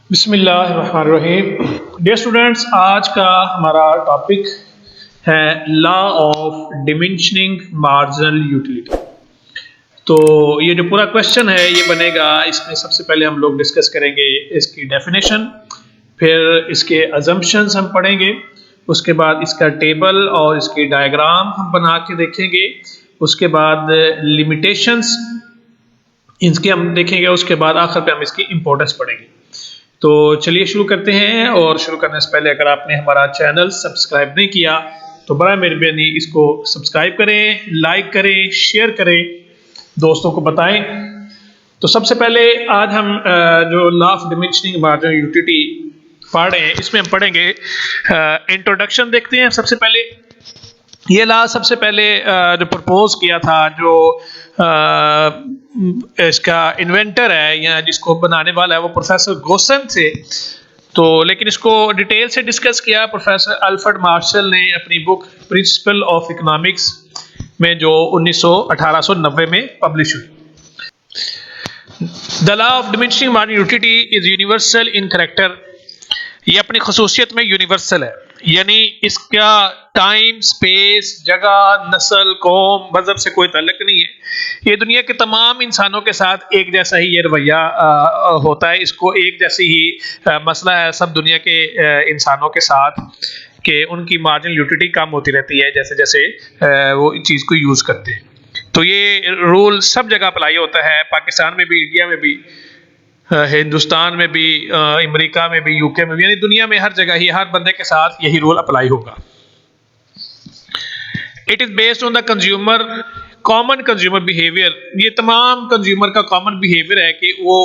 बिस्मिल्लाहिर्रहमानिर्रहीम। Dear students, आज का हमारा टॉपिक है law of diminishing marginal utility. तो ये जो पूरा क्वेश्चन है ये बनेगा, इसमें सबसे पहले हम लोग डिस्कस करेंगे इसकी डेफिनेशन, फिर इसके अजम्पशंस हम पढ़ेंगे, उसके बाद इसका टेबल और इसकी डायग्राम हम बना के देखेंगे, उसके बाद लिमिटेशंस इसके हम देखेंगे, उसके बाद आखिर पे हम इसकी इंपॉर्टेंस पढ़ेंगे। तो चलिए शुरू करते हैं। और शुरू करने से पहले अगर आपने हमारा चैनल सब्सक्राइब नहीं किया तो बड़ा मेहरबानी इसको सब्सक्राइब करें, लाइक करें, शेयर करें, दोस्तों को बताएं। तो सबसे पहले आज हम जो law of diminishing marginal utility पढ़ रहे हैं, इसमें हम पढ़ेंगे इंट्रोडक्शन। देखते हैं सबसे पहले ये लॉ सबसे पहले जो प्रपोज किया था, जो इसका इन्वेंटर है या जिसको बनाने वाला है वो प्रोफेसर गोसन थे। तो लेकिन इसको डिटेल से डिस्कस किया प्रोफेसर अल्फ्रेड मार्शल ने अपनी बुक प्रिंसिपल ऑफ इकोनॉमिक्स में, जो 1890 में पब्लिश हुई। The law of diminishing marginal utility is universal in character. ये अपनी खसूसियत में यूनिवर्सल है, यानी इसका टाइम, स्पेस, जगह, नस्ल, कौम, मजहब से कोई ताल्लुक नहीं है। ये दुनिया के तमाम इंसानों के साथ एक जैसा ही ये रवैया होता है, इसको एक जैसी ही मसला है सब दुनिया के इंसानों के साथ कि उनकी मार्जिनल यूटिलिटी कम होती रहती है जैसे जैसे वो इस चीज़ को यूज़ करते हैं। तो ये रूल सब जगह अप्लाई होता है, पाकिस्तान में भी, इंडिया में भी, हिंदुस्तान में भी, अमेरिका में भी, यूके में भी, यानी दुनिया में हर जगह ही हर बंदे के साथ यही रूल अप्लाई होगा। It is based on the consumer common consumer behaviour. ये तमाम कंज्यूमर का कॉमन बिहेवियर है कि वो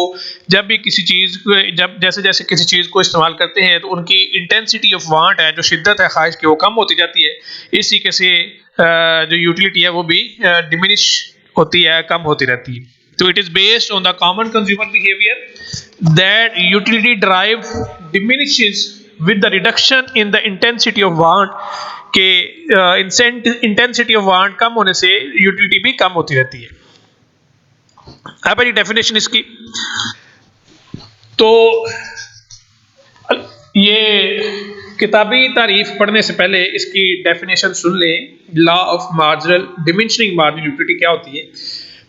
जब भी किसी चीज़ को, जब जैसे जैसे किसी चीज़ को इस्तेमाल करते हैं तो उनकी इंटेंसिटी ऑफ वांट है, जो शिद्दत है ख्वाहिश की, वो कम होती जाती है। इसी के से जो यूटिलिटी है वो भी डिमिनिश होती है, कम होती रहती है। So it is based on the common consumer behavior that utility drive diminishes with the reduction in the intensity of want, के इंटेंसिटी ऑफ वांट कम होने से यूटिलिटी भी कम होती रहती है। अब ये डेफिनेशन इसकी, तो ये किताबी तारीफ पढ़ने से पहले इसकी डेफिनेशन सुन लें। Law of marginal diminishing marginal utility क्या होती है?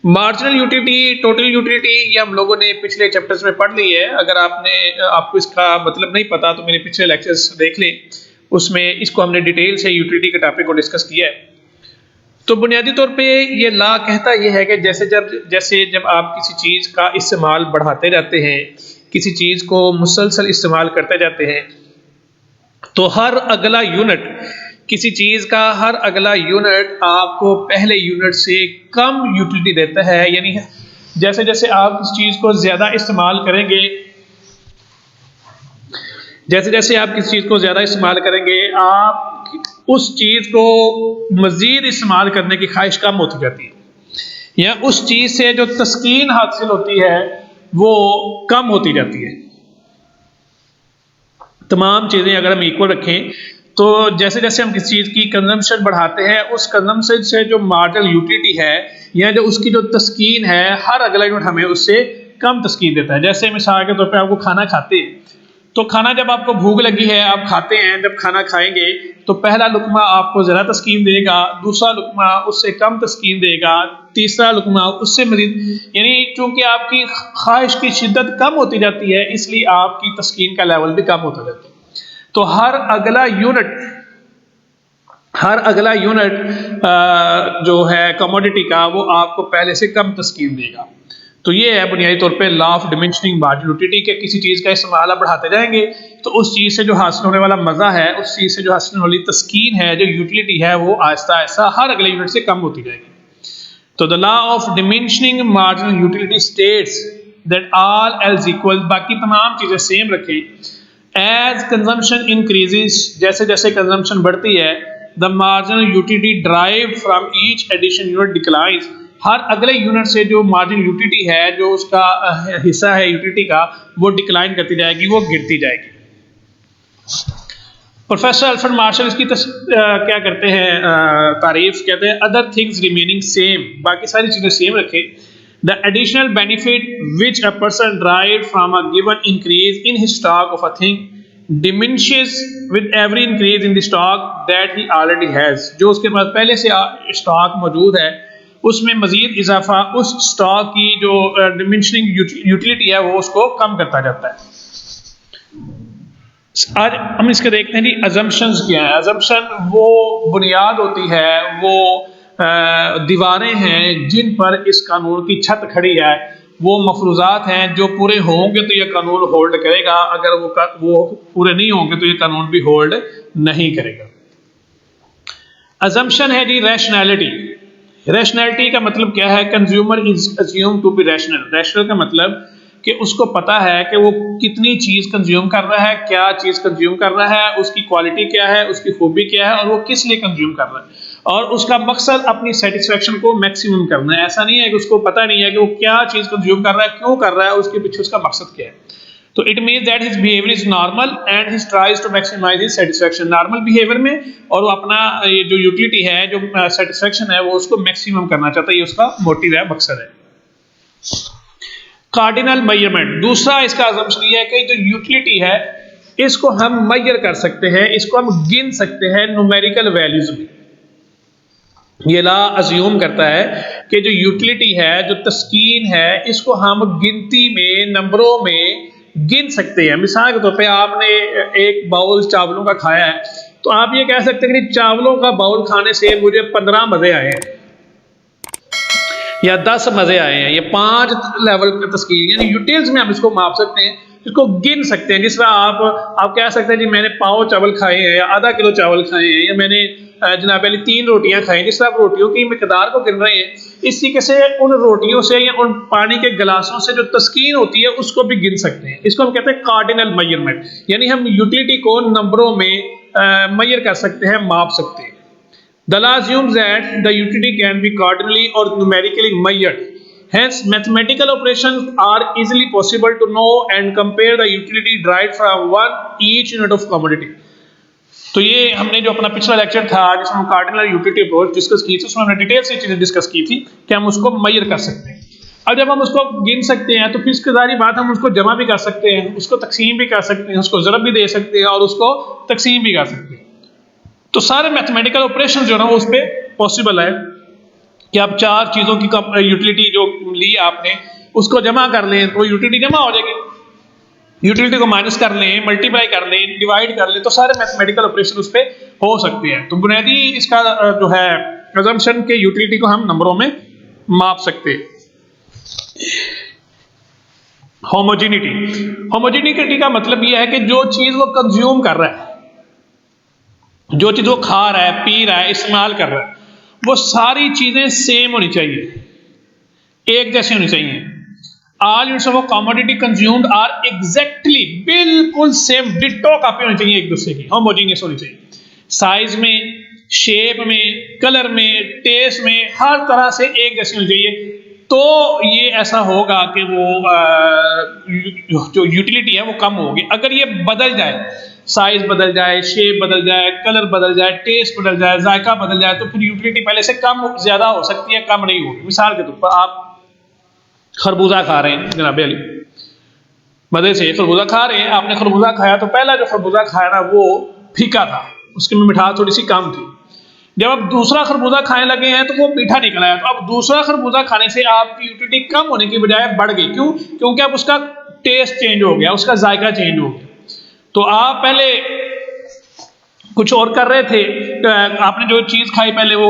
मार्जिनल यूटिलिटी, टोटल यूटिलिटी, ये हम लोगों ने पिछले चैप्टर्स में पढ़ ली है। अगर आपको इसका मतलब नहीं पता तो मेरे पिछले लेक्चर्स देख लें, उसमें इसको हमने डिटेल से यूटिलिटी के टॉपिक को डिस्कस किया है। तो बुनियादी तौर पे ये लॉ कहता ये है कि जैसे जब आप किसी चीज़ का इस्तेमाल बढ़ाते जाते हैं, किसी चीज़ को मुसलसल इस्तेमाल करते जाते हैं, तो हर अगला यूनिट, किसी चीज़ का हर अगला यूनिट आपको पहले यूनिट से कम यूटिलिटी देता है। यानी जैसे जैसे आप इस चीज़ को ज़्यादा इस्तेमाल करेंगे, जैसे जैसे आप किसी चीज़ को ज़्यादा इस्तेमाल करेंगे, आप उस चीज़ को मज़ीद इस्तेमाल करने की ख्वाहिश कम होती जाती है, या उस चीज़ से जो तस्कीन हासिल होती है वो कम होती जाती है। तमाम चीज़ें अगर हम इक्वल रखें तो जैसे जैसे हम किसी चीज़ की कंजम्पशन बढ़ाते हैं, उस कंजम्पशन से जो मार्जिनल यूटिलिटी है या जो उसकी जो तस्कीन है, हर अगला यूनिट हमें उससे कम तस्कीन देता है। जैसे मिसाल के तौर पे आपको खाना खाते हैं, तो खाना जब आपको भूख लगी है, आप खाते हैं, जब खाना खाएंगे तो पहला लुकमा आपको ज़रा तस्कीन देगा, दूसरा लुकमा उससे कम तस्कीन देगा, तीसरा लुकमा उससे मजीद, यानी चूंकि आपकी ख्वाहिश की शिद्दत कम होती जाती है, इसलिए आपकी तस्कीन का लेवल भी कम होता जाता है। तो हर अगला यूनिट जो है कमोडिटी का, वो आपको पहले से कम तस्कीन देगा। तो ये है बुनियादी तौर पे law of diminishing marginal utility के किसी चीज़ का इस्तेमाल आप बढ़ाते जाएंगे तो उस चीज़ से जो हासिल होने वाला मज़ा है, उस चीज़ से जो हासिल होने वाली तस्कीन है, जो यूटिलिटी है, वो आहिस्ता आहिस्ता हर अगले यूनिट से कम होती जाएगी। तो the law of diminishing marginal utility states that all else equal, बाकी तमाम चीज़ें सेम रखें, एज कंजम्पशन इंक्रीजेस, जैसे जैसे कंजम्पशन बढ़ती है, the marginal utility drive from each addition unit declines, हर अगले यूनिट से जो मार्जिनल यूटिलिटी है, जो उसका हिस्सा है यूटिलिटी का, वो डिक्लाइन करती जाएगी, वो गिरती जाएगी। प्रोफेसर अल्फ्रेड मार्शल इसकी क्या करते हैं तारीफ, कहते हैं अदर थिंग्स रिमेनिंग सेम, बाकी सारी चीज़ें सेम रखें, The additional benefit which a person derives from a given increase in his stock of a thing diminishes with every increase in the stock that he already has. जो उसके पास पहले से stock मौजूद है उसमें मजीद इजाफा उस स्टॉक की जो डिमिनिशिंग यूटिलिटी है वो उसको कम करता जाता है। आज हम इसके देखते हैं जी अजम्पशंस क्या है। अजम्पशन वो बुनियाद होती है, वो दीवारें हैं जिन पर इस कानून की छत खड़ी है, वो मफरूजात हैं जो पूरे होंगे तो ये कानून होल्ड करेगा, अगर वो पूरे नहीं होंगे तो ये कानून भी होल्ड नहीं करेगा। अजम्पशन है जी रैशनैलिटी। रैशनैलिटी का मतलब क्या है? Consumer is assumed to be rational. Rational का मतलब कि उसको पता है कि वो कितनी चीज़ कंज्यूम कर रहा है, क्या चीज़ कंज्यूम कर रहा है, उसकी क्वालिटी क्या है, उसकी खूबी क्या है और वो किस लिए कंज्यूम कर रहा है, और उसका मकसद अपनी सेटिस्फेक्शन को मैक्सिमम करना है। ऐसा नहीं है कि उसको पता नहीं है कि वो क्या चीज़ कंज्यूम कर रहा है, क्यों कर रहा है, उसके पीछे उसका मकसद क्या है। तो it means that his behaviour is normal and his tries to maximise his satisfaction. Normal behaviour में और वो अपना ये जो यूटिलिटी है, जो सेटिस्फेक्शन है, वो उसको मैक्सिमम करना चाहता है, ये उसका मोटिव है, मकसद है। कार्डिनल मेजरमेंट, दूसरा इसका असम्पशन ये है कि जो यूटिलिटी है इसको हम मेजर कर सकते हैं, इसको हम गिन सकते हैं न्यूमेरिकल वैल्यूज में। ये ला अज्यूम करता है कि जो यूटिलिटी है, जो तस्कीन है, इसको हम गिनती में, नंबरों में गिन सकते हैं। मिसाल के तौर पे आपने एक बाउल चावलों का खाया है तो आप ये कह सकते हैं कि चावलों का बाउल खाने से मुझे 15 मजे आए हैं या 10 मजे आए हैं। ये 5 लेवल की तस्कीन, यानी यूटिल्स में हम इसको माप सकते हैं, इसको गिन सकते हैं। जिस तरह आप कह सकते हैं जी मैंने पाव चावल खाए हैं या आधा किलो चावल खाए हैं या मैंने जनाब अली 3 रोटियां खाई। जिस तरह आप रोटियों की मिकदार को गिन रहे हैं, इस तरीके से उन रोटियों से या उन पानी के गिलासों से जो तस्कीन होती है उसको भी गिन सकते हैं। इसको हम कहते हैं कार्डिनल मेजरमेंट, यानी हम यूटिलिटी को नंबरों में मेजर कर सकते हैं, माप सकते हैं। The law assumes that the utility can be cardinally or numerically measured. Hence, mathematical operations are easily possible to know and compare the utility derived from each unit of commodity. तो ये हमने जो अपना पिछला लेक्चर था जिसमें हम cardinal utility approach discuss की थी, उसमें हमने डिटेल से चीजें डिस्कस की थी कि हम उसको मेजर कर सकते हैं। अब जब हम उसको गिन सकते हैं तो फिर इसकी सारी बात हम उसको जमा भी कर सकते हैं, उसको तकसीम भी कर सकते हैं, उसको ज़रब भी दे सकते हैं और उसको तकसीम भी कर सकते हैं। तो सारे मैथमेटिकल ऑपरेशन जो ना उस पर पॉसिबल है कि आप 4 चीज़ों की यूटिलिटी जो ली आपने उसको जमा कर लें तो यूटिलिटी जमा हो जाएगी। यूटिलिटी को माइनस कर लें, मल्टीप्लाई कर लें, डिवाइड कर लें, तो सारे मैथमेटिकल ऑपरेशन उस पर हो सकते हैं। तो बुनियादी इसका जो है असम्पशन के यूटिलिटी को हम नंबरों में माप सकते हैं। होमोजेनिटी, होमोजेनिटी का मतलब यह है कि जो चीज़ वो कंज्यूम कर रहा है, जो चीज वो खा रहा है, पी रहा है, इस्तेमाल कर रहा है, वो सारी चीजें सेम होनी चाहिए, एक जैसी होनी चाहिए। All units of commodity consumed are exactly, बिल्कुल सेम, डिट्टो कॉपी होनी चाहिए एक दूसरे की, होमोजेनियस होनी चाहिए, साइज में, शेप में, कलर में, टेस्ट में, हर तरह से एक जैसी होनी चाहिए। तो ये ऐसा होगा कि वो जो यूटिलिटी है वो कम होगी। अगर ये बदल जाए, साइज बदल जाए, शेप बदल जाए, कलर बदल जाए, टेस्ट बदल जाए, जायका बदल जाए, तो फिर यूटिलिटी पहले से कम ज्यादा हो सकती है, कम नहीं होगी। मिसाल के तौर पर आप खरबूजा खा रहे हैं जनाब अली, मजे से खरबूजा खा रहे हैं, आपने खरबूजा खाया तो पहला जो खरबूजा खाया ना वो फीका था, उसके में मिठास थोड़ी सी कम थी। जब आप दूसरा खरबूजा खाने लगे हैं तो वो मीठा निकल आया, तो अब दूसरा खरबूजा खाने से आपकी यूटिलिटी कम होने की बजाय बढ़ गई। क्यों? क्योंकि अब उसका टेस्ट चेंज हो गया, उसका जायका चेंज हो गया। तो आप पहले कुछ और कर रहे थे, आपने जो चीज़ खाई पहले वो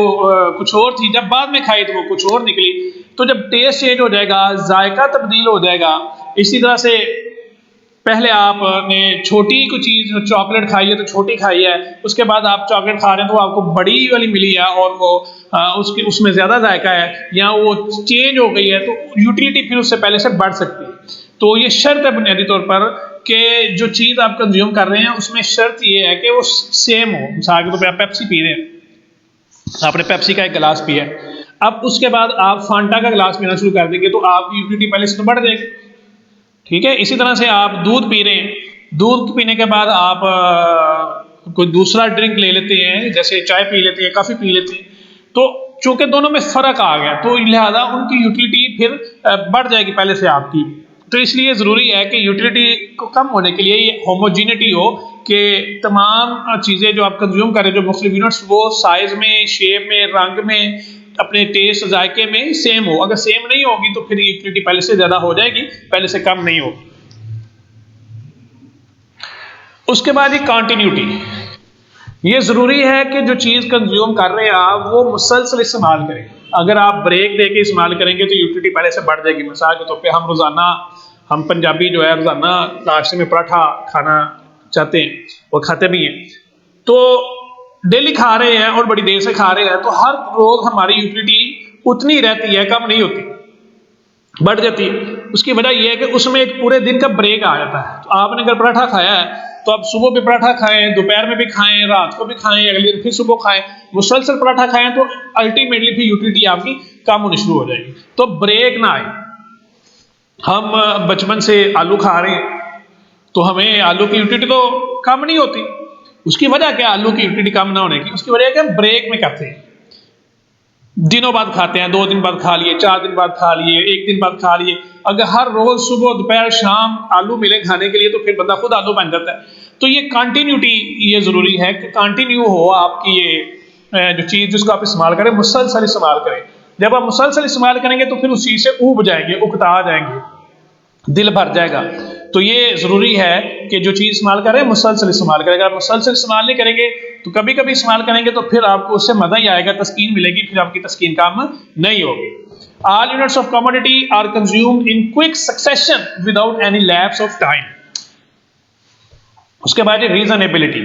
कुछ और थी, जब बाद में खाई तो वो कुछ और निकली। तो जब टेस्ट चेंज हो जाएगा, जायका तब्दील हो जाएगा। इसी तरह से पहले आपने छोटी कोई चीज़ चॉकलेट खाई है तो छोटी खाई है, उसके बाद आप चॉकलेट खा रहे हैं तो आपको बड़ी वाली मिली है और वो उसमें ज़्यादा जायका है या वो चेंज हो गई है, तो यूटिलिटी फिर उससे पहले से बढ़ सकती है। तो ये शर्त है बुनियादी तौर पर कि जो चीज़ आप कंज्यूम कर रहे हैं उसमें शर्त ये है कि वो सेम हो। मिसाल के तौर पर आप पेप्सी पी रहे हैं, आपने पेप्सी का एक गिलास पिया, अब उसके बाद आप फांटा का गिलास पीना शुरू कर देंगे तो आपकी यूटिलिटी पहले से तो बढ़ जाएगी, ठीक है। इसी तरह से आप दूध पी रहे हैं, दूध पीने के बाद आप कोई दूसरा ड्रिंक ले लेते हैं, जैसे चाय पी लेते हैं, कॉफ़ी पी लेते हैं, तो चूंकि दोनों में फर्क आ गया तो लिहाजा उनकी यूटिलिटी फिर बढ़ जाएगी पहले से आपकी। तो इसलिए ज़रूरी है कि यूटिलिटी को कम होने के लिए ये होमोजीनिटी हो कि तमाम चीज़ें जो आप कंज्यूम करें जो मुख्तलिफ यूनिट्स वो साइज़ में, शेप में, रंग में, अपने टेस्ट जायके में सेम हो। अगर सेम नहीं होगी तो फिर यूटिलिटी पहले से ज़्यादा हो जाएगी, पहले से कम नहीं होगी। उसके बाद ये कंटिन्यूटी, ये ज़रूरी है कि जो चीज़ कंज्यूम कर रहे हैं आप वो मुसलसल इस्तेमाल करें। अगर आप ब्रेक दे के इस्तेमाल करेंगे तो यूटिलिटी पहले से बढ़ जाएगी। मिसाल के तौर पे हम पंजाबी जो है रोज़ाना नाश्ते में पराठा खाना चाहते हैं और खाते भी हैं, तो डेली खा रहे हैं और बड़ी देर से खा रहे हैं, तो हर रोज़ हमारी यूटिलिटी उतनी रहती है, कम नहीं होती, बढ़ जाती है। उसकी वजह यह है कि उसमें एक पूरे दिन का ब्रेक आ जाता है। तो आपने अगर पराठा खाया है तो आप सुबह भी पराठा खाएं, दोपहर में भी खाएं, रात को भी खाएं, अगले दिन फिर सुबह खाएं, मुसलसल पराठा खाएं, तो अल्टीमेटली फिर यूटिलिटी आपकी कम होनी शुरू हो जाएगी। तो ब्रेक ना आए। हम बचपन से आलू खा रहे हैं तो हमें आलू की यूटिलिटी तो कम नहीं होती। उसकी वजह क्या आलू की यूटिलिटी कम ना होने की? उसकी वजह क्या, हम ब्रेक में करते हैं, दिनों बाद खाते हैं, 2 दिन बाद खा लिए, 4 दिन बाद खा लिए, 1 दिन बाद खा लिए। अगर हर रोज सुबह दोपहर शाम आलू मिले खाने के लिए तो फिर बंदा खुद आलू बन जाता है। तो ये कंटिन्यूटी ये जरूरी है कि कंटिन्यू हो आपकी ये जो चीज जिसको आप इस्तेमाल करें, मुसलसल इस्तेमाल करें। जब आप मुसलसल इस्तेमाल करेंगे तो फिर उस चीज से ऊब जाएंगे, उकता जाएंगे, दिल भर जाएगा। तो ये जरूरी है कि जो चीज इस्तेमाल करें मुसलसल इस्तेमाल करें। अगर आप मुसलसल इस्तेमाल नहीं करेंगे तो कभी कभी इस्तेमाल करेंगे तो फिर आपको उससे मजा ही आएगा, तस्कीन मिलेगी, फिर आपकी तस्कीन काम नहीं होगी। All units of commodity are consumed in quick succession without any lapse of time. उसके बाद रीजनेबिलिटी।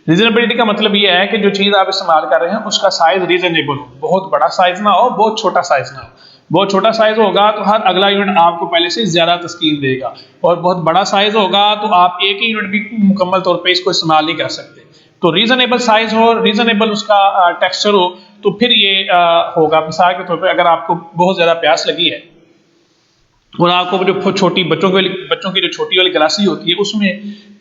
रीजनेबिलिटी का मतलब ये है कि जो चीज आप इस्तेमाल कर रहे हैं उसका साइज रीजनेबल हो, बहुत बड़ा साइज ना हो, बहुत छोटा साइज ना हो। बहुत छोटा साइज होगा तो हर अगला यूनिट आपको पहले से ज्यादा तस्कीन देगा, और बहुत बड़ा साइज होगा तो आप एक ही यूनिट भी मुकम्मल तौर पे इसको इस्तेमाल नहीं कर सकते। तो रीजनेबल साइज हो, रीजनेबल उसका टेक्सचर हो, तो फिर ये होगा। मिसाल के तौर पे अगर आपको बहुत ज्यादा प्यास लगी है और आपको जो छोटी बच्चों की जो छोटी वाली गिलासी होती है उसमें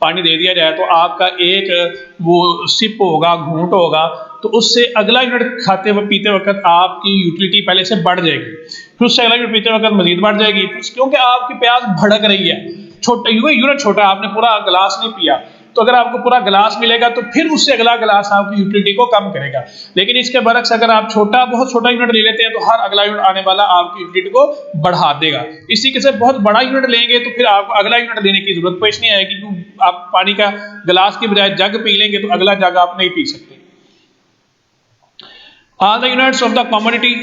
पानी दे दिया जाए, तो आपका एक वो सिप होगा, घूंट होगा, तो उससे अगला यूनिट खाते हुए पीते वक्त आपकी यूटिलिटी पहले से बढ़ जाएगी, फिर उससे अगला यूनिट पीते वक्त मजीद बढ़ जाएगी, क्योंकि आपकी प्यास भड़क रही है। छोटा यूनिट छोटा, आपने पूरा गिलास नहीं पिया, तो अगर आपको पूरा गिलास मिलेगा तो फिर उससे अगला गिलास आपकी यूटिलिटी को कम करेगा। लेकिन इसके बरक्स अगर आप बहुत छोटा यूनिट ले लेते हैं तो हर अगला यूनिट आने वाला आपकी यूटिलिटी को बढ़ा देगा। इसी के से बहुत बड़ा यूनिट लेंगे तो फिर आपको अगला यूनिट लेने की जरूरत पेश नहीं आएगी, क्योंकि आप पानी का गिलास की बजाय जग पी लेंगे तो अगला जग आप नहीं पी सकते। All the units of the commodity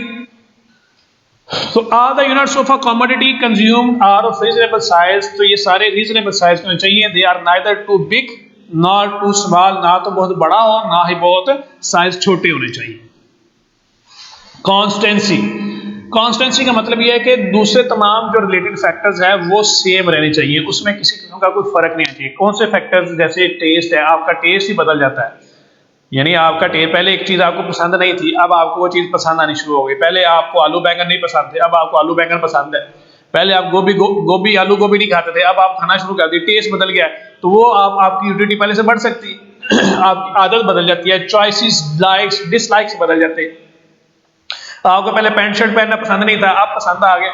all the units of a commodity consumed are of reasonable size। तो ये सारे reasonable size होने चाहिए। They are neither too big nor too small, ना तो बहुत बड़ा हो ना ही बहुत साइज छोटे होने चाहिए। कॉन्स्टेंसी, कॉन्स्टेंसी का मतलब यह है कि दूसरे तमाम जो रिलेटेड फैक्टर्स हैं वो सेम रहने चाहिए, उसमें किसी किस्म का कोई फर्क नहीं आना चाहिए। कौन से फैक्टर्स? जैसे टेस्ट है, आपका टेस्ट ही बदल जाता है, यानी आपका टेस्ट, पहले एक चीज आपको पसंद नहीं थी, अब आपको वो चीज पसंद आनी शुरू हो गई। पहले आपको आलू बैंगन नहीं पसंद थे, अब आपको आलू बैंगन पसंद है। पहले आप गोभी आलू गोभी नहीं खाते थे, अब आप खाना शुरू कर दिए, टेस्ट बदल गया। तो वो आपकी यूटिलिटी पहले से बढ़ सकती है। आपकी आदत बदल जाती है, चॉइसेस, लाइक्स, डिसलाइक्स बदल जाते हैं। आपको पहले पैंट शर्ट पहनना पसंद नहीं था, अब पसंद आ गया,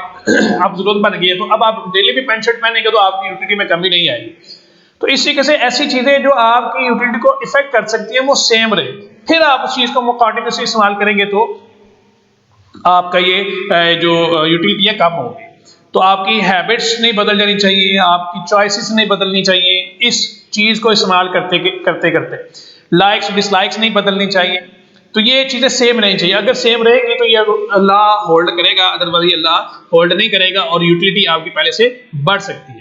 अब जरूरत बन गई है, तो अब आप डेली भी पैंट शर्ट पहनेंगे तो आपकी यूटिलिटी में कमी नहीं आएगी। तो इस तरीके से ऐसी चीजें जो आपकी यूटिलिटी को इफेक्ट कर सकती है वो सेम रहे, फिर आप उस चीज को कंटिन्यूसली इस्तेमाल करेंगे तो आपका ये जो यूटिलिटी है कम होगी। तो आपकी हैबिट्स नहीं बदल जानी चाहिए, आपकी चॉइसेस नहीं बदलनी चाहिए इस चीज को इस्तेमाल करते करते। लाइक्स डिसलाइक्स नहीं बदलनी चाहिए। तो ये चीजें सेम रहनी चाहिए। अगर सेम रहेगी तो ये अल्लाह होल्ड करेगा, अदरवाइज अल्लाह होल्ड नहीं करेगा और यूटिलिटी आपकी पहले से बढ़ सकती है।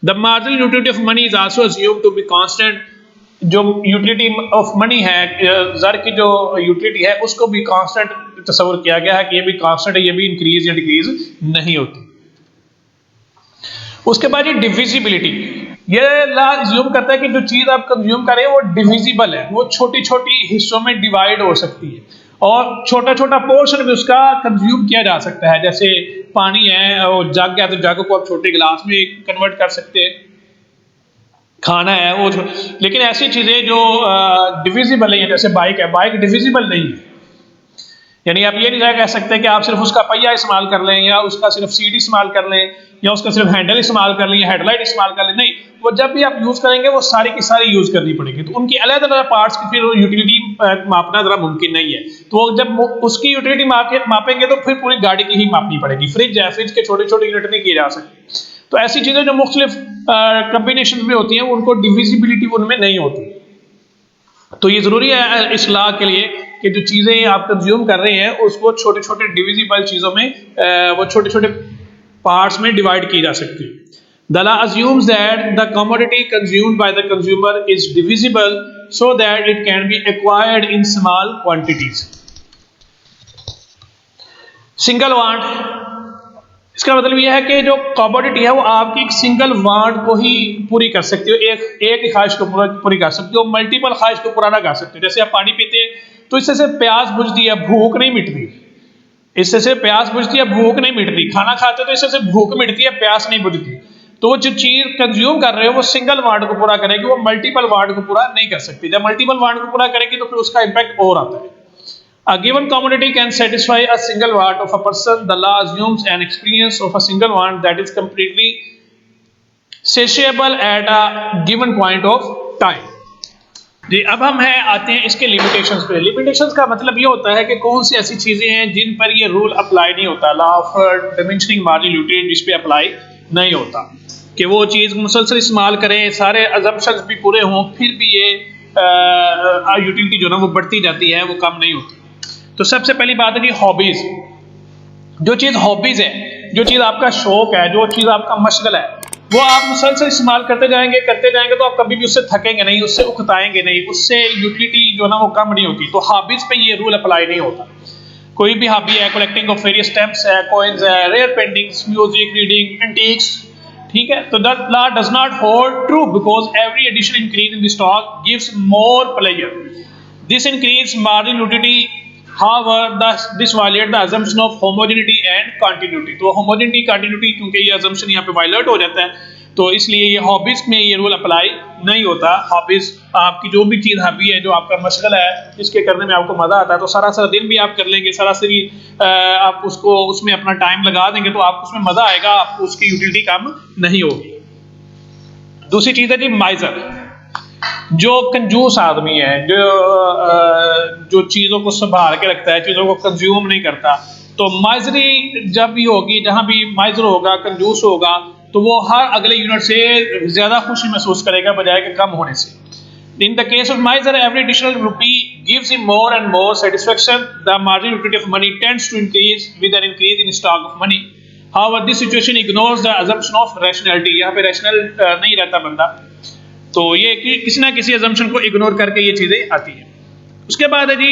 The marginal utility of money is also assumed to be constant। जो यूटिलिटी ऑफ मनी है, ज़र की जो यूटिलिटी है उसको भी कांस्टेंट तस्वर किया गया है कि ये भी कांस्टेंट है, ये भी इंक्रीज या डिक्रीज नहीं होती। उसके बाद ये डिविजिबिलिटी, ये ला अज्यूम करता है कि जो चीज आप कंज्यूम करें वो डिविजिबल है, वो छोटी छोटी हिस्सों में डिवाइड हो सकती है और छोटा छोटा पोर्शन भी उसका कंज्यूम किया जा सकता है। जैसे पानी है और जग है तो जग को आप छोटे गिलास में कन्वर्ट कर सकते हैं, खाना है वो, लेकिन ऐसी चीजें जो डिविजिबल है, जैसे बाइक है, बाइक डिविजिबल नहीं है, यानी आप ये नहीं कह सकते कि आप सिर्फ उसका पहिया इस्तेमाल कर लें या उसका सिर्फ सीट इस्तेमाल कर लें या उसका सिर्फ हैंडल इस्तेमाल कर लें या हेडलाइट इस्तेमाल कर लें, नहीं, वो जब भी आप यूज करेंगे वो सारी की सारी यूज करनी पड़ेगी। तो उनकी अलग अलग पार्ट्स की फिर यूटिलिटी मापना जरा मुमकिन नहीं है। तो जब उसकी यूटिलिटी मापेंगे तो फिर पूरी गाड़ी की ही मापनी पड़ेगी। फ्रिज है, फ्रिज के छोटे छोटे यूनिट नहीं किए जा सकते। तो ऐसी चीजें जो मुख्तलिफ कम्बिनेशन में होती हैं उनको डिविजिबिलिटी उनमें नहीं होती। तो ये जरूरी है इस लॉ के लिए कि जो चीजें आप कंज्यूम कर रहे हैं उसको छोटे छोटे डिविजिबल चीजों में वो छोटे छोटे पार्ट्स में डिवाइड की जा सकती है। The law assumes that the commodity consumed by the consumer is divisible so that it can be acquired in small quantities. Single want, इसका मतलब यह है कि जो कमोडिटी है वो आपकी एक सिंगल वांट को ही पूरी कर सकती हो, एक ख्वाहिश को पूरी कर सकती हो, मल्टीपल ख्वाहिश को पूरा ना कर सकते हो। जैसे आप पानी पीते हैं तो इससे सिर्फ प्यास बुझती है, भूख नहीं मिटती। इससे सिर्फ प्यास बुझती है, भूख नहीं मिटती। खाना खाते हो तो इससे सिर्फ भूख मिटती है, प्यास नहीं बुझती। तो वो जो चीज कंज्यूम कर रहे हो वो सिंगल वांट को पूरा करेगी, वो मल्टीपल वांट को पूरा नहीं कर सकती। जब मल्टीपल वांट को पूरा करेगी तो फिर उसका इम्पैक्ट और आता है। A given commodity can satisfy a single want of a person. The law assumes an experience of a single want that is completely satiable at a given point of time. जी, अब हम आते हैं इसके limitations पे। Limitations का मतलब ये होता है कि कौन सी ऐसी चीजें हैं जिन पर ये रूल अप्लाई नहीं होता, law of diminishing marginal utility जिस पे अप्लाई नहीं होता, कि वो चीज मुसलसल इस्तेमाल करें, सारे अजम्पशंस भी पूरे हों, फिर भी ये यूटिलिटी जो ना वो बढ़ती जाती है, वो कम नहीं होती। तो सबसे पहली बात है कि हॉबीज। जो चीज हॉबीज है, जो चीज आपका शौक है, जो चीज आपका मशगल है, वो आप मुसलसल इस्तेमाल करते जाएंगे तो आप कभी भी उससे थकेंगे नहीं, उससे उकताएंगे नहीं, उससे यूटिलिटी जो ना वो कम नहीं होती। तो हॉबीज पे ये रूल अप्लाई नहीं होता। कोई भी हॉबी है, कलेक्टिंग ऑफ वेरियस स्टैम्प्स है, कॉइन्स है, rare paintings, music, reading, antiques, ठीक है, तो that law does not hold true because every addition increase in the stock gives more pleasure. This increase marginal utility, however this violate the assumption of homogeneity and continuity। तो homogeneity continuity क्योंकि ये assumption यहाँ पे violate हो जाता है, तो इसलिए ये हॉबीज में ये रूल अप्लाई नहीं होता। हॉबीज आपकी जो भी चीज हॉबी है, जो आपका मशगल है, जिसके करने में आपको मजा आता है, तो सारा दिन भी आप कर लेंगे, सरासरी आप उसको उसमें अपना टाइम लगा देंगे तो आपको उसमें मजा आएगा, आपको उसकी यूटिलिटी कम नहीं होगी। दूसरी चीज है जी माइजर। जो कंजूस आदमी है, जो चीजों को संभाल के रखता है, चीजों को कंज्यूम नहीं करता, तो माइजरी जब भी होगी, जहां भी माइजर होगा, कंजूस होगा, तो वो हर अगले यूनिट से ज्यादा खुशी महसूस करेगा बजाय के कम होने से। In the case of miser, every additional rupee gives him more and more satisfaction. The marginal utility of money tends to increase with an increase in stock of money. However, this situation ignores the assumption of rationality. यहाँ पे rational नहीं रहता बंदा, तो ये किसी ना किसी assumption को इग्नोर करके ये चीजें आती हैं। उसके बाद है जी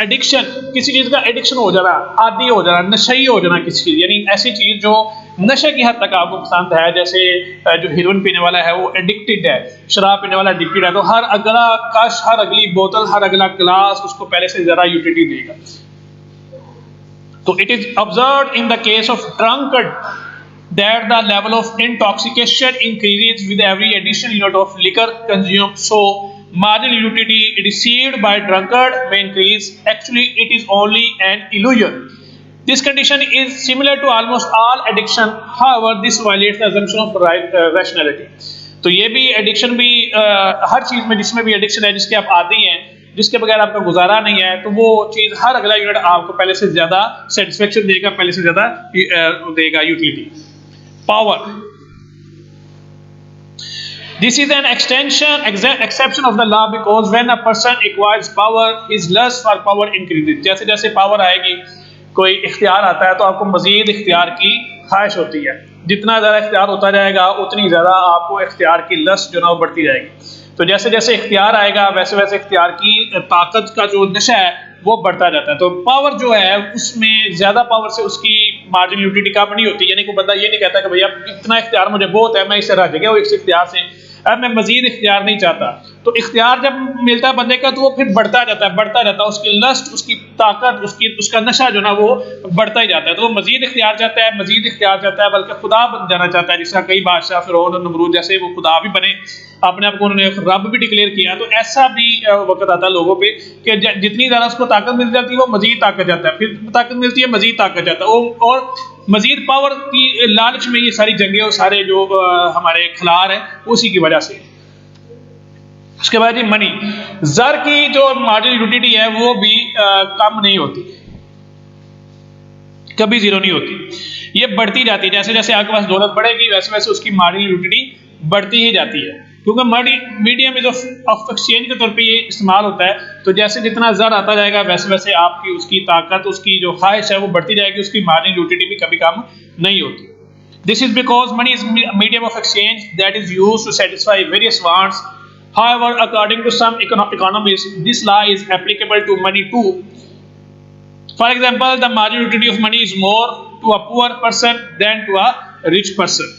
एडिक्शन। किसी चीज का एडिक्शन हो जाना, आदी हो जाना, नशई हो जाना किसी चीज, यानी ऐसी चीज जो नशे की हद तक आपको पसंद है। जैसे जो हीरोइन पीने वाला है वो एडिक्टेड है, शराब पीने वाला एडिक्टेड है, तो हर अगला कश, हर अगली बोतल, हर अगला ग्लास उसको पहले से ज्यादा यूटिलिटी देगा। तो it is observed in the case of drunkard that the level of intoxication increases with every additional unit of liquor consumed. So marginal utility received by drunkard may increase. Actually, it is only an illusion. This condition is similar to almost all addiction. However, this violates the assumption of rationality. तो ये भी addiction भी हर चीज में जिसमें भी addiction है, जिसके आप आदी हैं, जिसके बगैर आपका गुजारा नहीं है, तो वो चीज हर अगला यूनिट आपको पहले से ज्यादा सेटिस्फेक्शन देगा, पहले से ज्यादा देगा utility. Power. This is an exception of the law because when a person acquires power, his lust for power increases. जैसे जैसे पावर आएगी, कोई इख्तियार आता है, तो आपको मजीद इख्तियार की ख्वाहिश होती है। जितना ज़्यादा इख्तियार होता जाएगा, उतनी ज़्यादा आपको इख्तियार की लस्ट जो ना वो बढ़ती जाएगी। तो जैसे जैसे इख्तियार आएगा, वैसे वैसे इख्तियार की ताकत का जो नशा है वो बढ़ता जाता है। तो पावर जो है उसमें ज्यादा पावर से उसकी मार्जिनल यूटिलिटी कम नहीं होती। यानी कोई बंदा ये नहीं कहता कि भैया इतना इख्तियार मुझे बहुत है, मैं इससे रह गया इस इख्तियार से, अब मैं मजीद इख्तियार नहीं चाहता। तो इख्तियार जब मिलता है बंदे का तो वो फिर बढ़ता जाता है, बढ़ता जाता है, उसकी लस्ट, उसकी ताकत, उसका नशा जो ना वो बढ़ता ही जाता है। तो वो मजीद इख्तियार चाहता है, मजीद इख्तियार चाहता है, बल्कि खुदा बन जाना चाहता है, जिसका कई बादशाह फिरौन और नमरूद जैसे वो खुदा भी बने, अपने आप को उन्होंने रब भी डिक्लेयर किया। तो ऐसा भी वक्त आता है लोगों पे कि जितनी ज़्यादा उसको ताकत मिल जाती है वो मजीद ताकत जाता है, फिर ताकत मिलती है मजीद ताकत जाता है, और मजीद पावर की लालच में ये सारी जंगें और सारे जो हमारे खिलार हैं उसी की वजह से। उसके बाद जी मनी, जर की जो मार्जिनल यूटिलिटी है वो भी कम नहीं होती, कभी जीरो नहीं होती, ये बढ़ती जाती है। जैसे जैसे आपके पास दौलत बढ़ेगी वैसे वैसे उसकी मार्जिनल यूटिलिटी बढ़ती ही जाती है, क्योंकि मीडियम इज ऑफ एक्सचेंज के तौर पे ये इस्तेमाल होता है। तो जैसे जितना ज़र आता जाएगा वैसे वैसे आपकी उसकी ताकत, उसकी जो ख्वाहिश है वो बढ़ती जाएगी, उसकी मार्जिनल यूटिलिटी भी कभी कम नहीं होती। This is because money is a medium of exchange that is used to satisfy various wants. However, according to some economists, this law is applicable to money too. For example, the marginal utility of money is more to a poor person than to a rich person.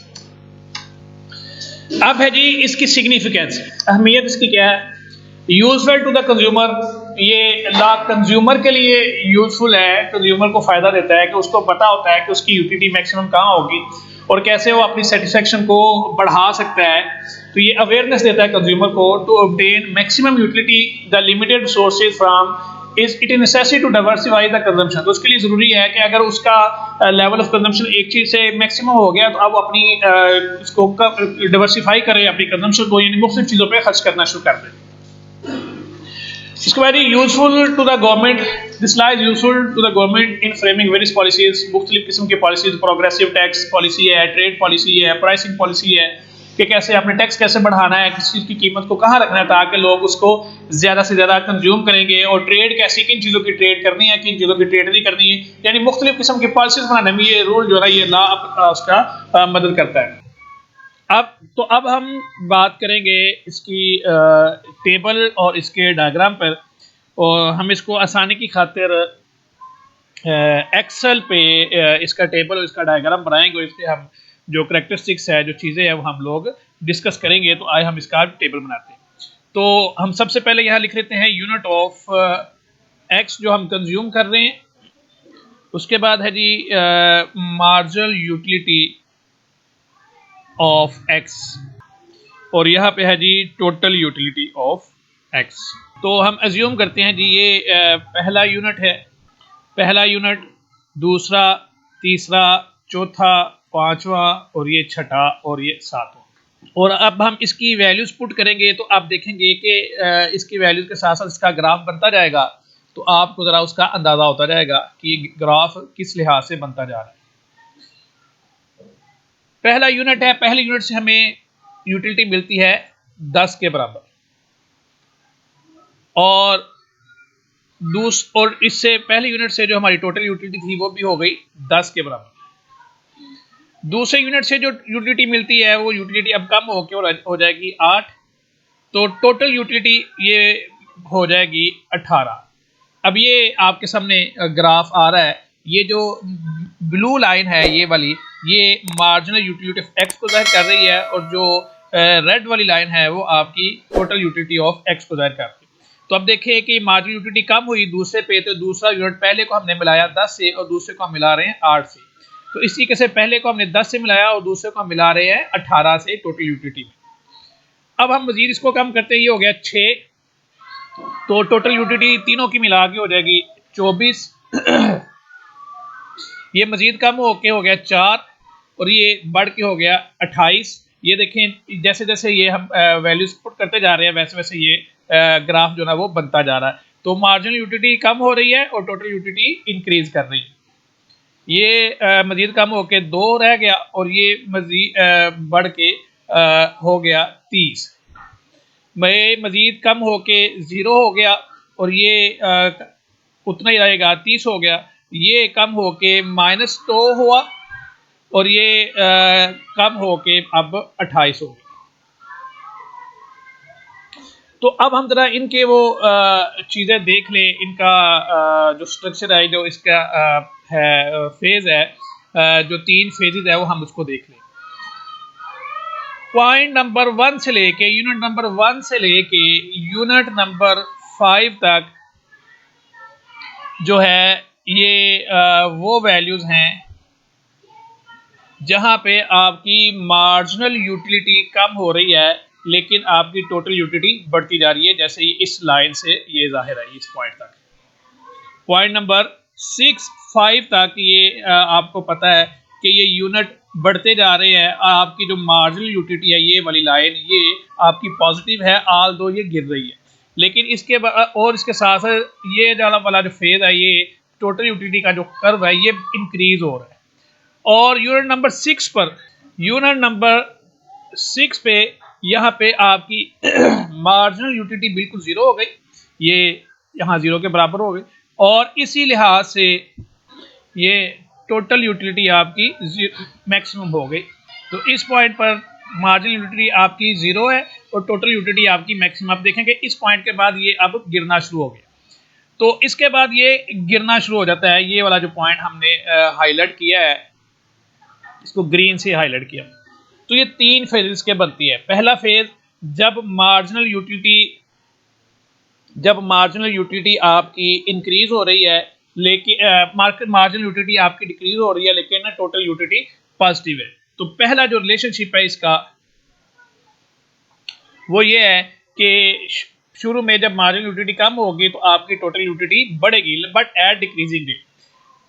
अब है जी इसकी significance, अहमियत इसकी क्या है। Useful to the consumer, ये ला consumer के लिए यूजफुल है, कंज्यूमर को फायदा देता है कि उसको पता होता है कि उसकी यूटिलिटी मैक्सिमम कहाँ होगी और कैसे वो अपनी सेटिस्फेक्शन को बढ़ा सकता है। तो ये अवेयरनेस देता है कंज्यूमर को to obtain maximum utility the limited resources from it is necessary to diversify the consumption. तो उसके लिए ज़रूरी है कि अगर उसका लेवल ऑफ कंजम्पशन एक चीज़ से मैक्सिमम हो गया तो अब अपनी इसको डाइवर्सिफाई करें, अपनी कंजम्पशन को यानी मुख्तलिफ चीज़ों पर खर्च करना शुरू कर दें। इसके बाद useful to the government, this law is useful to the government in framing various policies, मुख्तलिफ किस्म की पॉलिसीज, प्रोग्रेसिव टैक्स पॉलिसी है, ट्रेड पॉलिसी है, प्राइसिंग पॉलिसी है कि कैसे आपने टैक्स कैसे बढ़ाना है, किस चीज़ की कीमत को कहाँ रखना है ताकि लोग उसको ज़्यादा से ज़्यादा कंज्यूम करेंगे, और ट्रेड कैसी, किन चीज़ों की ट्रेड करनी है, किन चीज़ों की ट्रेड नहीं करनी है, यानी मुख्तलिफ किस्म की पॉलिसीज बनाने में ये रूल जो है ना ये लॉ उसका मदद करता है। अब हम बात करेंगे इसकी टेबल और इसके डायग्राम पर, और हम इसको आसानी की खातिर एक्सेल पे इसका टेबल और इसका डायग्राम बनाएंगे, और इसके हम जो करेक्टरिस्टिक्स है, जो चीज़ें हैं वो हम लोग डिस्कस करेंगे। तो आए हम इसका टेबल बनाते हैं। तो हम सबसे पहले यहाँ लिख लेते हैं यूनिट ऑफ एक्स जो हम कंज्यूम कर रहे हैं, उसके बाद है जी मार्जिनल यूटिलिटी ऑफ एक्स, और यहाँ पे है जी टोटल यूटिलिटी ऑफ एक्स। तो हम एज्यूम करते हैं जी ये पहला यूनिट है, पहला यूनिट, दूसरा, तीसरा, चौथा, पांचवा, और ये छठा, और ये सातवां। और अब हम इसकी वैल्यूज पुट करेंगे तो आप देखेंगे कि इसकी वैल्यूज के साथ साथ इसका ग्राफ बनता जाएगा, तो आपको ज़रा उसका अंदाज़ा होता जाएगा कि ग्राफ किस लिहाज से बनता जा रहा है। पहला यूनिट है, पहले यूनिट से हमें यूटिलिटी मिलती है 10 के बराबर, और इससे पहले यूनिट से जो हमारी टोटल यूटिलिटी थी वो भी हो गई 10 के बराबर। दूसरे यूनिट से जो यूटिलिटी मिलती है वो यूटिलिटी अब कम होकर हो जाएगी 8, तो टोटल यूटिलिटी ये हो जाएगी 18। अब ये आपके सामने ग्राफ आ रहा है, ये जो ब्लू लाइन है ये वाली, ये मार्जिनल यूटिलिटी ऑफ एक्स को जाहिर कर रही है, और जो रेड वाली लाइन है वो आपकी टोटल यूटिलिटी ऑफ एक्स को जाहिर करती है। तो अब देखिए कि मार्जिनल यूटिलिटी कम हुई दूसरे पे, तो दूसरा यूनिट पहले को हमने मिलाया 10 से और दूसरे को हम मिला रहे हैं 8 से। तो इस तरीके से पहले को हमने 10 से मिलाया और दूसरे को हम मिला रहे हैं 18 से टोटल यूटिलिटी में। अब हम मजीद इसको कम करते हैं, ये हो गया 6, तो टोटल यूटिलिटी तीनों की मिला के हो जाएगी 24। ये मजीद कम होके हो गया 4, और ये बढ़ के हो गया 28। ये देखें जैसे जैसे ये हम वैल्यूज पुट करते जा रहे हैं वैसे वैसे ये ग्राफ जो ना वो बनता जा रहा है। तो मार्जिनल यूटिलिटी कम हो रही है और टोटल यूटिलिटी इंक्रीज कर रही है। ये मजीद कम होके 2 रह गया, और ये मजीद बढ़ के हो गया 30। मजीद कम होके 0 हो गया, और ये उतना ही रहेगा 30 हो गया। ये कम होके -2 हुआ, और ये कम होके अब 28 हो गया। तो अब हम जरा इनके वो चीज़ें देख लें, इनका जो स्ट्रक्चर है, जो इसका है फेज है, जो 3 फेजेज है वो हम उसको देख लें। पॉइंट नंबर 1 से लेके यूनिट नंबर 1 से लेके यूनिट नंबर 5 तक जो है ये वो वैल्यूज हैं जहां पे आपकी मार्जिनल यूटिलिटी कम हो रही है लेकिन आपकी टोटल यूटिलिटी बढ़ती जा रही है, जैसे इस लाइन से ये जाहिर है इस पॉइंट तक। पॉइंट नंबर 6-5 तक ये आपको पता है कि ये यूनिट बढ़ते जा रहे हैं। आपकी जो मार्जिनल यूटिलिटी है ये वाली लाइन ये आपकी पॉजिटिव है, ऑल दो ये गिर रही है, लेकिन इसके और इसके साथ ये वाला जो फेज है ये टोटल यूटिलिटी का जो कर्व है ये इंक्रीज हो रहा है। और यूनिट नंबर 6 पे यहाँ पे आपकी मार्जिनल यूटिलिटी बिल्कुल जीरो हो गई, ये यहाँ जीरो के बराबर हो गई, और इसी लिहाज से ये टोटल यूटिलिटी आपकी मैक्सिमम हो गई। तो इस पॉइंट पर मार्जिनल यूटिलिटी आपकी जीरो है और टोटल यूटिलिटी आपकी मैक्सिमम। आप देखेंगे इस पॉइंट के बाद ये अब गिरना शुरू हो गया, तो इसके बाद ये गिरना शुरू हो जाता है। ये वाला जो पॉइंट हमने हाईलाइट किया है, इसको ग्रीन से हाईलाइट किया, तो ये 3 फेजेस के बनती है। पहला फेज जब मार्जिनल यूटिलिटी आपकी इंक्रीज हो रही है लेकिन मार्जिनल यूटिलिटी आपकी डिक्रीज हो रही है लेकिन टोटल यूटिलिटी पॉजिटिव है। तो पहला जो रिलेशनशिप है इसका वो ये है कि शुरू में जब मार्जिनल यूटिलिटी कम होगी तो आपकी टोटल यूटिलिटी बढ़ेगी बट एट डिक्रीजिंग रेट।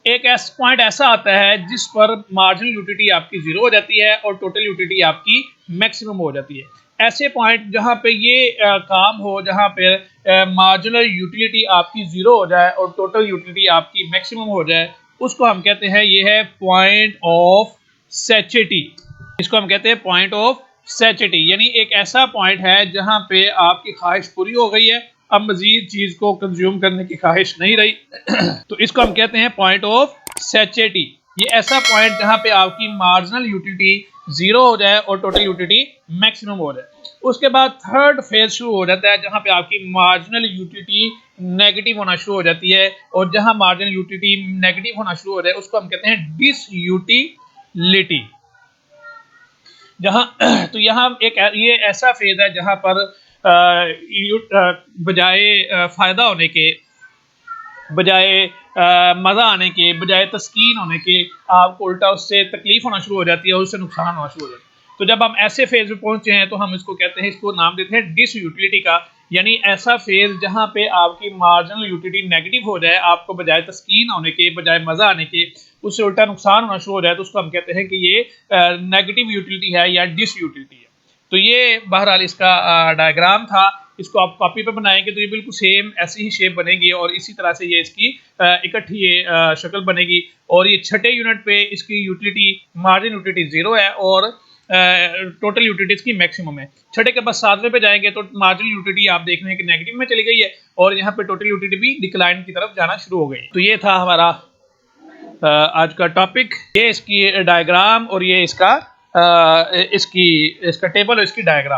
एक पॉइंट ऐसा आता है जिस पर मार्जिनल यूटिलिटी आपकी जीरो हो जाती है और टोटल यूटिलिटी आपकी मैक्सिमम हो जाती है। ऐसे पॉइंट जहां पे ये काम हो, जहां पे मार्जिनल यूटिलिटी आपकी जीरो हो जाए और टोटल यूटिलिटी आपकी मैक्सिमम हो जाए, उसको हम कहते हैं ये है पॉइंट ऑफ सैचुरेटी। इसको हम कहते हैं पॉइंट ऑफ सैचुरेटी, यानी एक ऐसा पॉइंट है जहां पे आपकी ख्वाहिश पूरी हो गई है, अब मजीद चीज को कंज्यूम करने की ख्वाहिश नहीं रही तो इसको हम कहते हैं पॉइंट ऑफ सैचुरेटी। ये ऐसा पॉइंट जहां पे आपकी मार्जिनल यूटिलिटी जीरो हो जाए और टोटल यूटिलिटी मैक्सिमम हो जाए। उसके बाद थर्ड फेज शुरू हो जाता है जहां पे आपकी मार्जिनल यूटिलिटी नेगेटिव होना शुरू हो जाती है, और जहां मार्जिनल यूटिलिटी नेगेटिव होना शुरू हो जाए उसको हम कहते हैं डिसयूटिलिटी। जहां तो यहाँ ये ऐसा फेज है जहां पर बजाय फायदा होने के, बजाय मजा आने के, बजाय तस्कीन होने के आपको उल्टा उससे तकलीफ होना शुरू हो जाती है और उससे नुकसान होना शुरू हो जाता है। तो जब हम ऐसे फेज में पहुंचे हैं तो हम इसको कहते हैं, इसको नाम देते हैं डिसयूटिलिटी का, यानी ऐसा फेज जहां पे आपकी मार्जिनल यूटिलिटी नेगेटिव हो जाए, आपको बजाय तस्कीन होने के, बजाय मजा आने के उससे उल्टा नुकसान होना शुरू हो जाए, तो उसको हम कहते हैं कि ये नेगेटिव यूटिलिटी है या डिसयूटिलिटी है। तो ये बहरहाल इसका डायग्राम था। इसको आप कॉपी पे बनाएंगे तो ये बिल्कुल सेम ऐसी ही शेप बनेगी और इसी तरह से ये इसकी इकट्ठी ये शक्ल बनेगी। और ये छठे यूनिट पे इसकी यूटिलिटी मार्जिन यूटिलिटी जीरो है और टोटल यूटिलिटी इसकी मैक्सिमम है। छठे के बाद सातवें पे जाएंगे तो मार्जिनल यूटिलिटी आप देख रहे हैं कि नेगेटिव में चली गई है और यहाँ पे टोटल यूटिलिटी भी डिक्लाइन की तरफ जाना शुरू हो गई। तो ये था हमारा आज का टॉपिक, ये इसकी डायग्राम और ये इसका टेबल और इसकी डायग्राम।